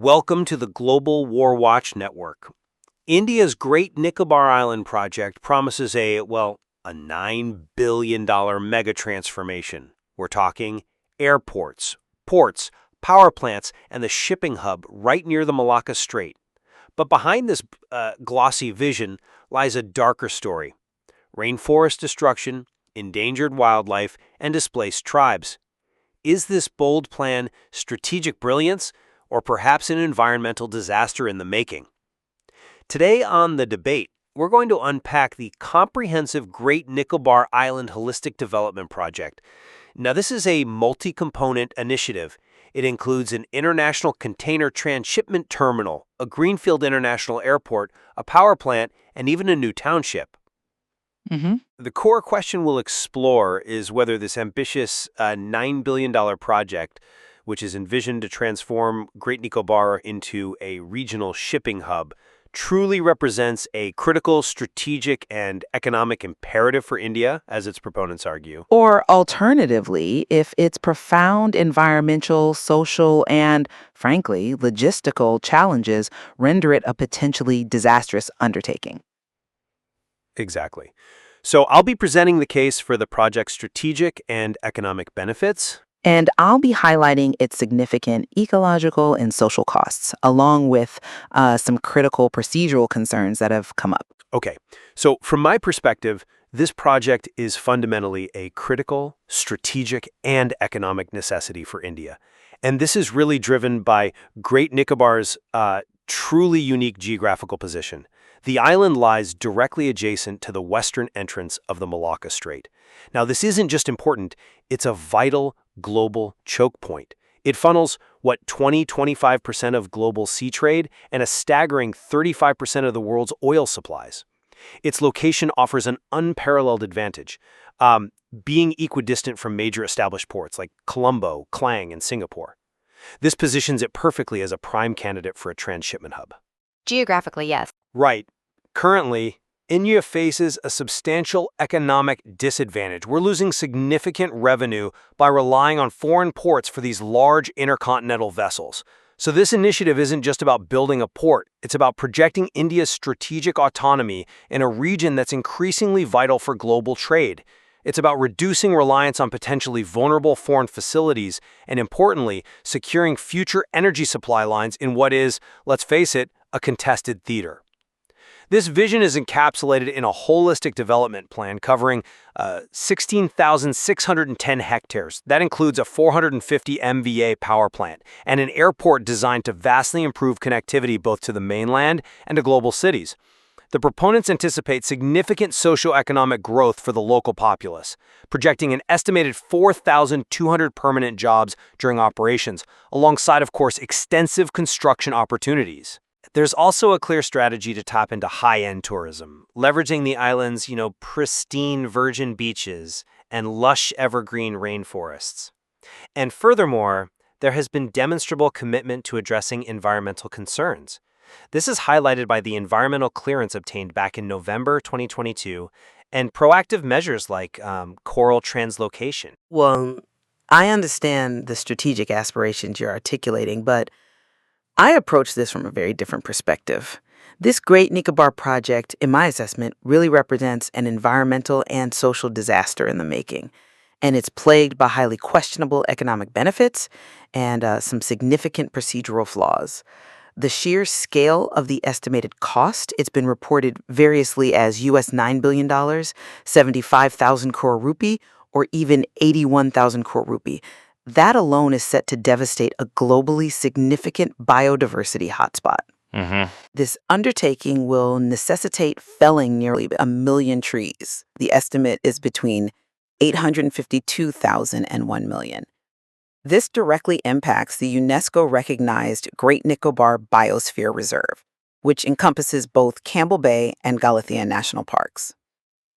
Welcome to the Global War Watch Network. India's Great Nicobar Island project promises a $9 billion mega transformation. We're talking airports, ports, power plants, and the shipping hub right near the Malacca Strait. But behind this glossy vision lies a darker story: rainforest destruction, endangered wildlife, and displaced tribes. Is this bold plan strategic brilliance, or perhaps an environmental disaster in the making? Today on The Debate, we're going to unpack the comprehensive Great Nicobar Island Holistic Development Project. Now, this is a multi-component initiative. It includes an international container transshipment terminal, a greenfield international airport, a power plant, and even a new township. The core question we'll explore is whether this ambitious $9 billion project, which is envisioned to transform Great Nicobar into a regional shipping hub, truly represents a critical strategic and economic imperative for India, as its proponents argue. Or alternatively, if its profound environmental, social, and, frankly, logistical challenges render it a potentially disastrous undertaking. Exactly. So I'll be presenting the case for the project's strategic and economic benefits. And I'll be highlighting its significant ecological and social costs, along with some critical procedural concerns that have come up. Okay, so from my perspective, this project is fundamentally a critical, strategic, and economic necessity for India. And this is really driven by Great Nicobar's truly unique geographical position. The island lies directly adjacent to the western entrance of the Malacca Strait. Now, this isn't just important, it's a vital global choke point. It funnels, 20-25% of global sea trade and a staggering 35% of the world's oil supplies. Its location offers an unparalleled advantage, being equidistant from major established ports like Colombo, Klang, and Singapore. This positions it perfectly as a prime candidate for a transshipment hub. Geographically, yes. Right. Currently, India faces a substantial economic disadvantage. We're losing significant revenue by relying on foreign ports for these large intercontinental vessels. So this initiative isn't just about building a port. It's about projecting India's strategic autonomy in a region that's increasingly vital for global trade. It's about reducing reliance on potentially vulnerable foreign facilities and, importantly, securing future energy supply lines in what is, let's face it, a contested theater. This vision is encapsulated in a holistic development plan covering 16,610 hectares. That includes a 450 MVA power plant and an airport designed to vastly improve connectivity both to the mainland and to global cities. The proponents anticipate significant socioeconomic growth for the local populace, projecting an estimated 4,200 permanent jobs during operations, alongside, of course, extensive construction opportunities. There's also a clear strategy to tap into high-end tourism, leveraging the island's, pristine virgin beaches and lush evergreen rainforests. And furthermore, there has been demonstrable commitment to addressing environmental concerns. This is highlighted by the environmental clearance obtained back in November 2022 and proactive measures like coral translocation. Well, I understand the strategic aspirations you're articulating, but I approach this from a very different perspective. This Great Nicobar project, in my assessment, really represents an environmental and social disaster in the making. And it's plagued by highly questionable economic benefits and some significant procedural flaws. The sheer scale of the estimated cost, it's been reported variously as US $9 billion, 75,000 crore rupee, or even 81,000 crore rupee. That alone is set to devastate a globally significant biodiversity hotspot. This undertaking will necessitate felling nearly 1 million trees. The estimate is between 852,000 and 1 million. This directly impacts the UNESCO-recognized Great Nicobar Biosphere Reserve, which encompasses both Campbell Bay and Galathea National Parks.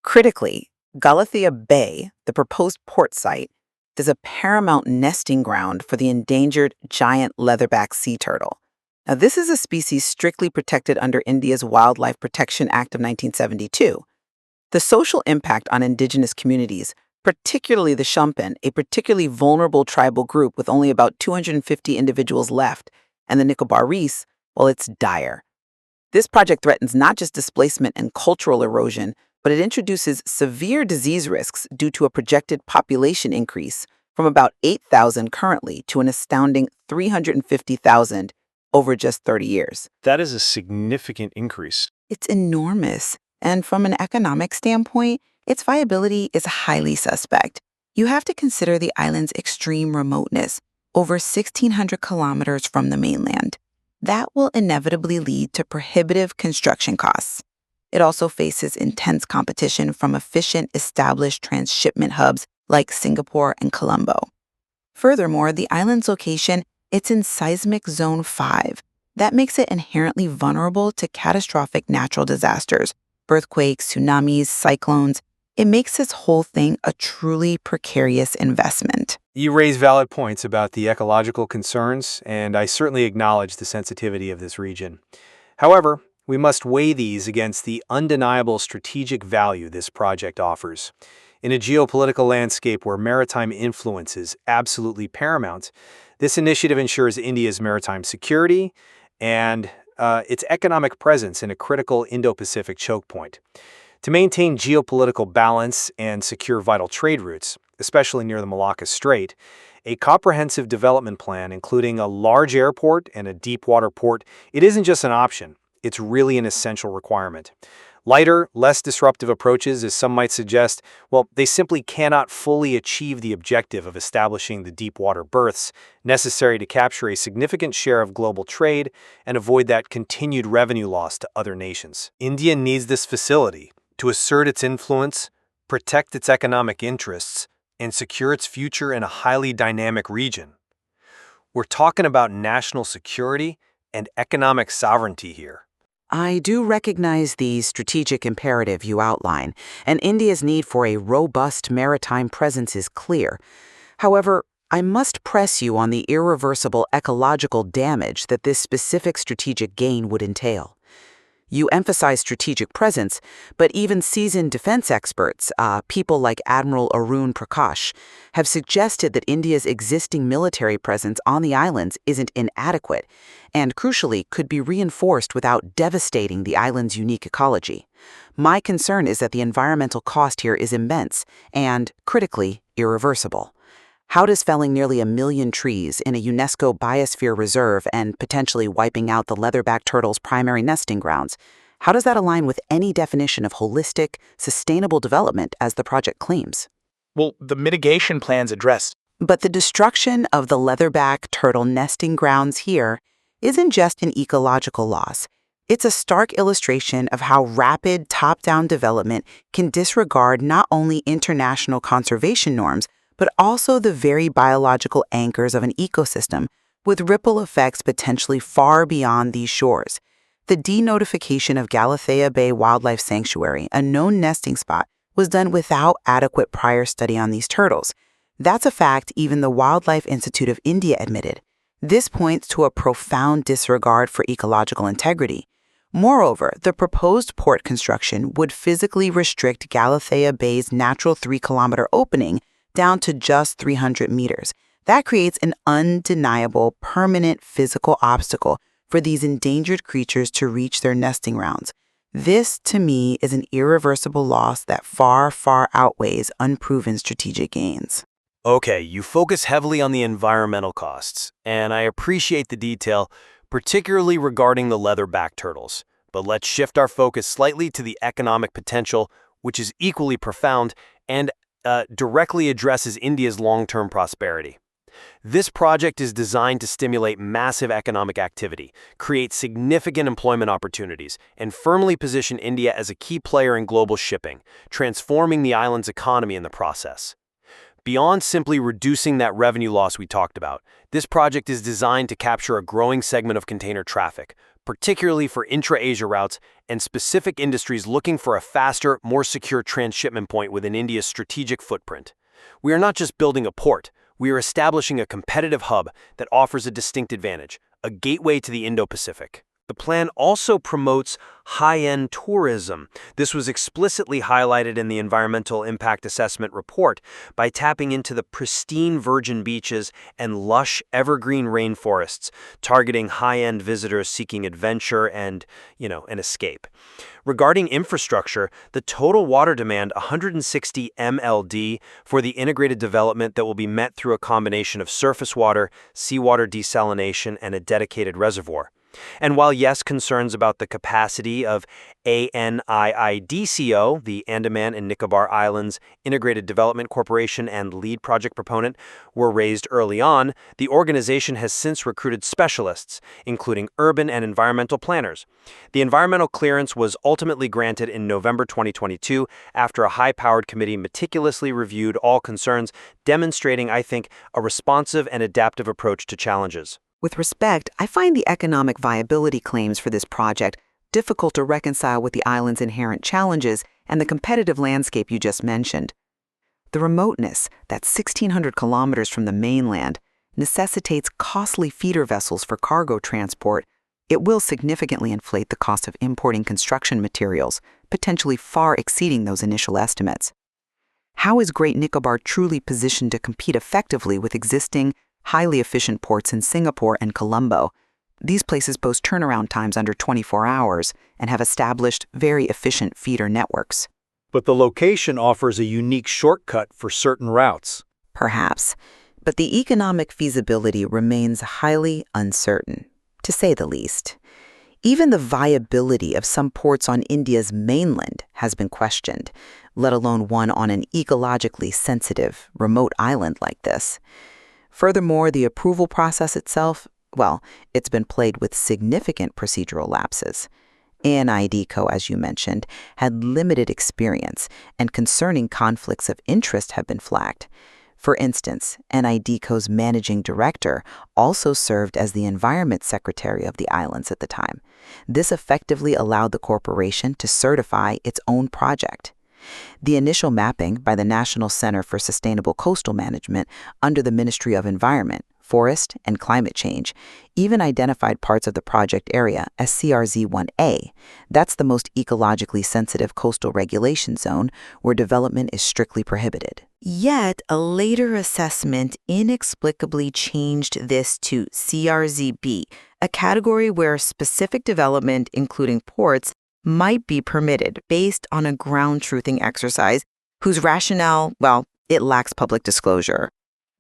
Critically, Galathea Bay, the proposed port site, is a paramount nesting ground for the endangered giant leatherback sea turtle. Now, this is a species strictly protected under India's Wildlife Protection Act of 1972. The social impact on indigenous communities, particularly the Shompen, a particularly vulnerable tribal group with only about 250 individuals left, And the Nicobarese, well, it's dire. This project threatens not just displacement and cultural erosion, but it introduces severe disease risks due to a projected population increase from about 8,000 currently to an astounding 350,000 over just 30 years. That is a significant increase. It's enormous, and from an economic standpoint, its viability is highly suspect. You have to consider the island's extreme remoteness, over 1,600 kilometers from the mainland. That will inevitably lead to prohibitive construction costs. It also faces intense competition from efficient, established transshipment hubs like Singapore and Colombo. Furthermore, the island's location, it's in seismic zone 5. That makes it inherently vulnerable to catastrophic natural disasters, earthquakes, tsunamis, cyclones. It makes this whole thing a truly precarious investment. You raise valid points about the ecological concerns, and I certainly acknowledge the sensitivity of this region. However, we must weigh these against the undeniable strategic value this project offers. In a geopolitical landscape where maritime influence is absolutely paramount, this initiative ensures India's maritime security and its economic presence in a critical Indo-Pacific choke point. To maintain geopolitical balance and secure vital trade routes, especially near the Malacca Strait, a comprehensive development plan, including a large airport and a deep water port, it isn't just an option, it's really an essential requirement. Lighter, less disruptive approaches, as some might suggest, well, they simply cannot fully achieve the objective of establishing the deep water berths necessary to capture a significant share of global trade and avoid that continued revenue loss to other nations. India needs this facility to assert its influence, protect its economic interests, and secure its future in a highly dynamic region. We're talking about national security and economic sovereignty here. I do recognize the strategic imperative you outline, and India's need for a robust maritime presence is clear. However, I must press you on the irreversible ecological damage that this specific strategic gain would entail. You emphasize strategic presence, but even seasoned defense experts, people like Admiral Arun Prakash, have suggested that India's existing military presence on the islands isn't inadequate, and crucially could be reinforced without devastating the island's unique ecology. My concern is that the environmental cost here is immense and, critically, irreversible. How does felling nearly 1 million trees in a UNESCO biosphere reserve and potentially wiping out the leatherback turtle's primary nesting grounds, how does that align with any definition of holistic, sustainable development as the project claims? Well, the mitigation plans address. But the destruction of the leatherback turtle nesting grounds here isn't just an ecological loss. It's a stark illustration of how rapid top-down development can disregard not only international conservation norms, but also the very biological anchors of an ecosystem, with ripple effects potentially far beyond these shores. The denotification of Galathea Bay Wildlife Sanctuary, a known nesting spot, was done without adequate prior study on these turtles. That's a fact even the Wildlife Institute of India admitted. This points to a profound disregard for ecological integrity. Moreover, the proposed port construction would physically restrict Galathea Bay's natural 3-kilometer opening down to just 300 meters. That creates an undeniable, permanent physical obstacle for these endangered creatures to reach their nesting grounds. This, to me, is an irreversible loss that far, far outweighs unproven strategic gains. Okay, you focus heavily on the environmental costs, and I appreciate the detail, particularly regarding the leatherback turtles. But let's shift our focus slightly to the economic potential, which is equally profound and directly addresses India's long-term prosperity. This project is designed to stimulate massive economic activity, create significant employment opportunities, and firmly position India as a key player in global shipping, transforming the island's economy in the process. Beyond simply reducing that revenue loss we talked about, this project is designed to capture a growing segment of container traffic, particularly for intra-Asia routes and specific industries looking for a faster, more secure transshipment point within India's strategic footprint. We are not just building a port, we are establishing a competitive hub that offers a distinct advantage, a gateway to the Indo-Pacific. The plan also promotes high-end tourism. This was explicitly highlighted in the Environmental Impact Assessment report by tapping into the pristine virgin beaches and lush evergreen rainforests, targeting high-end visitors seeking adventure and, an escape. Regarding infrastructure, the total water demand 160 MLD for the integrated development that will be met through a combination of surface water, seawater desalination, and a dedicated reservoir. And while yes, concerns about the capacity of ANIIDCO, the Andaman and Nicobar Islands Integrated Development Corporation and lead project proponent, were raised early on, the organization has since recruited specialists, including urban and environmental planners. The environmental clearance was ultimately granted in November 2022 after a high-powered committee meticulously reviewed all concerns, demonstrating, I think, a responsive and adaptive approach to challenges. With respect, I find the economic viability claims for this project difficult to reconcile with the island's inherent challenges and the competitive landscape you just mentioned. The remoteness, that's 1,600 kilometers from the mainland, necessitates costly feeder vessels for cargo transport. It will significantly inflate the cost of importing construction materials, potentially far exceeding those initial estimates. How is Great Nicobar truly positioned to compete effectively with existing, highly efficient ports in Singapore and Colombo? These places boast turnaround times under 24 hours and have established very efficient feeder networks. But the location offers a unique shortcut for certain routes. Perhaps, but the economic feasibility remains highly uncertain, to say the least. Even the viability of some ports on India's mainland has been questioned, let alone one on an ecologically sensitive, remote island like this. Furthermore, the approval process itself, it's been plagued with significant procedural lapses. ANIDCO, as you mentioned, had limited experience, and concerning conflicts of interest have been flagged. For instance, ANIDCO's managing director also served as the environment secretary of the islands at the time. This effectively allowed the corporation to certify its own project. The initial mapping by the National Center for Sustainable Coastal Management under the Ministry of Environment, Forest, and Climate Change even identified parts of the project area as CRZ-1A. That's the most ecologically sensitive coastal regulation zone where development is strictly prohibited. Yet, a later assessment inexplicably changed this to CRZ-B, a category where specific development, including ports, might be permitted based on a ground-truthing exercise whose rationale, it lacks public disclosure.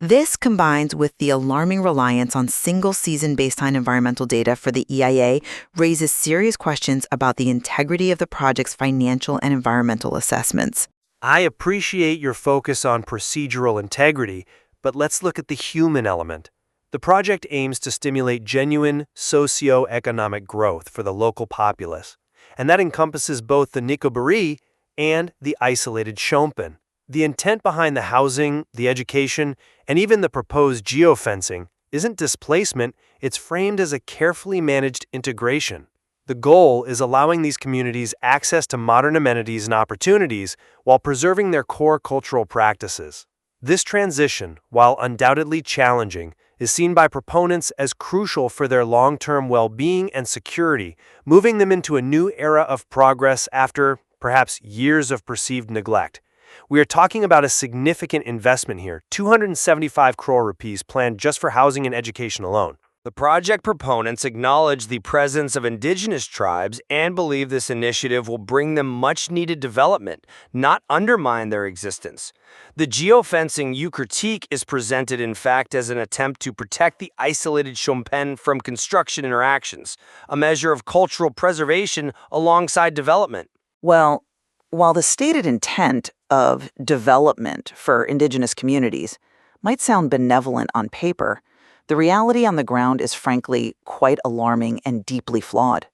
This combines with the alarming reliance on single-season baseline environmental data for the EIA raises serious questions about the integrity of the project's financial and environmental assessments. I appreciate your focus on procedural integrity, but let's look at the human element. The project aims to stimulate genuine socio-economic growth for the local populace, and that encompasses both the Nicobarese and the isolated Shompen. The intent behind the housing, the education, and even the proposed geofencing isn't displacement, it's framed as a carefully managed integration. The goal is allowing these communities access to modern amenities and opportunities while preserving their core cultural practices. This transition, while undoubtedly challenging, is seen by proponents as crucial for their long-term well-being and security, moving them into a new era of progress after, perhaps, years of perceived neglect. We are talking about a significant investment here, 275 crore rupees planned just for housing and education alone. The project proponents acknowledge the presence of indigenous tribes and believe this initiative will bring them much-needed development, not undermine their existence. The geofencing you critique is presented, in fact, as an attempt to protect the isolated Shompen from construction interactions, a measure of cultural preservation alongside development. Well, while the stated intent of development for indigenous communities might sound benevolent on paper, the reality on the ground is frankly quite alarming and deeply flawed.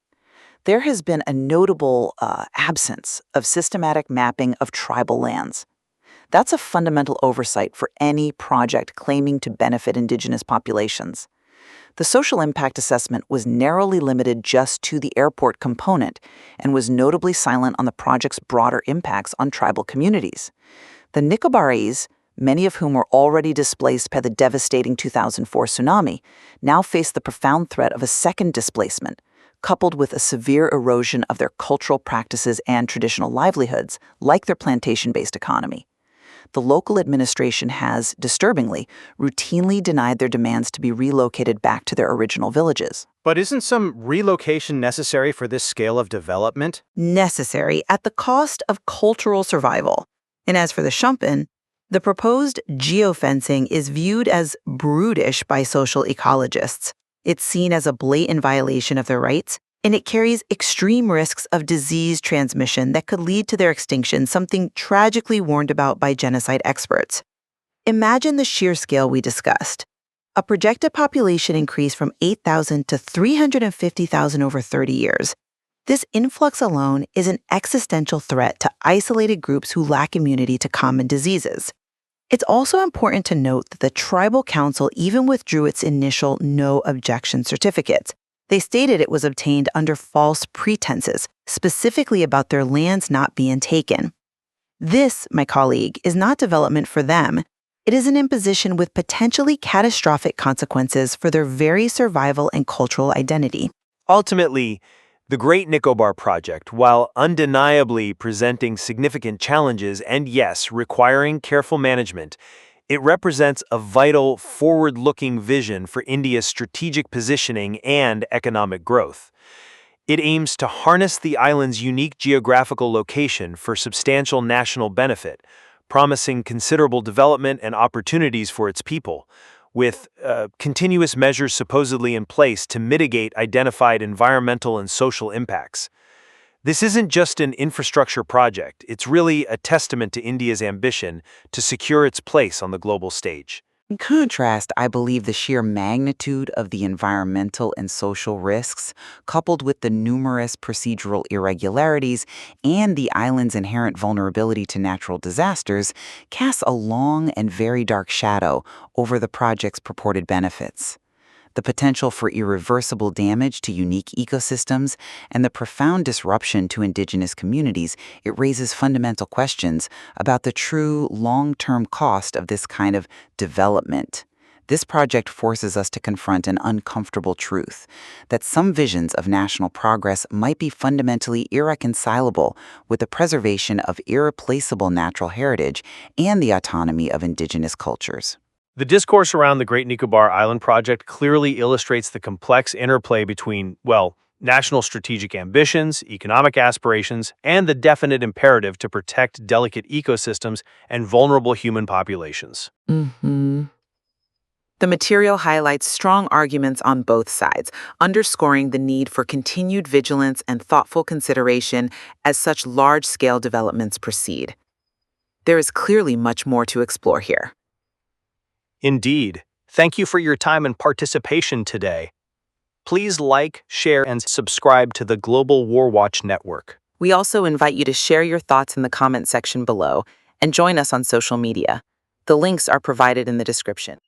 There has been a notable absence of systematic mapping of tribal lands. That's a fundamental oversight for any project claiming to benefit indigenous populations. The social impact assessment was narrowly limited just to the airport component and was notably silent on the project's broader impacts on tribal communities. The Nicobarese, many of whom were already displaced by the devastating 2004 tsunami, now face the profound threat of a second displacement, coupled with a severe erosion of their cultural practices and traditional livelihoods, like their plantation-based economy. The local administration has, disturbingly, routinely denied their demands to be relocated back to their original villages. But isn't some relocation necessary for this scale of development? Necessary at the cost of cultural survival. And as for the Shompen, the proposed geofencing is viewed as brutish by social ecologists. It's seen as a blatant violation of their rights, and it carries extreme risks of disease transmission that could lead to their extinction, something tragically warned about by genocide experts. Imagine the sheer scale we discussed. A projected population increase from 8,000 to 350,000 over 30 years. This influx alone is an existential threat to isolated groups who lack immunity to common diseases. It's also important to note that the Tribal Council even withdrew its initial no objection certificates. They stated it was obtained under false pretenses, specifically about their lands not being taken. This, my colleague, is not development for them. It is an imposition with potentially catastrophic consequences for their very survival and cultural identity. Ultimately, the Great Nicobar Project, while undeniably presenting significant challenges and, yes, requiring careful management, it represents a vital, forward-looking vision for India's strategic positioning and economic growth. It aims to harness the island's unique geographical location for substantial national benefit, promising considerable development and opportunities for its people, with continuous measures supposedly in place to mitigate identified environmental and social impacts. This isn't just an infrastructure project, it's really a testament to India's ambition to secure its place on the global stage. In contrast, I believe the sheer magnitude of the environmental and social risks, coupled with the numerous procedural irregularities and the island's inherent vulnerability to natural disasters, casts a long and very dark shadow over the project's purported benefits. The potential for irreversible damage to unique ecosystems and the profound disruption to indigenous communities, it raises fundamental questions about the true long-term cost of this kind of development. This project forces us to confront an uncomfortable truth, that some visions of national progress might be fundamentally irreconcilable with the preservation of irreplaceable natural heritage and the autonomy of indigenous cultures. The discourse around the Great Nicobar Island Project clearly illustrates the complex interplay between, national strategic ambitions, economic aspirations, and the definite imperative to protect delicate ecosystems and vulnerable human populations. The material highlights strong arguments on both sides, underscoring the need for continued vigilance and thoughtful consideration as such large-scale developments proceed. There is clearly much more to explore here. Indeed. Thank you for your time and participation today. Please like, share, and subscribe to the Global War Watch Network. We also invite you to share your thoughts in the comment section below and join us on social media. The links are provided in the description.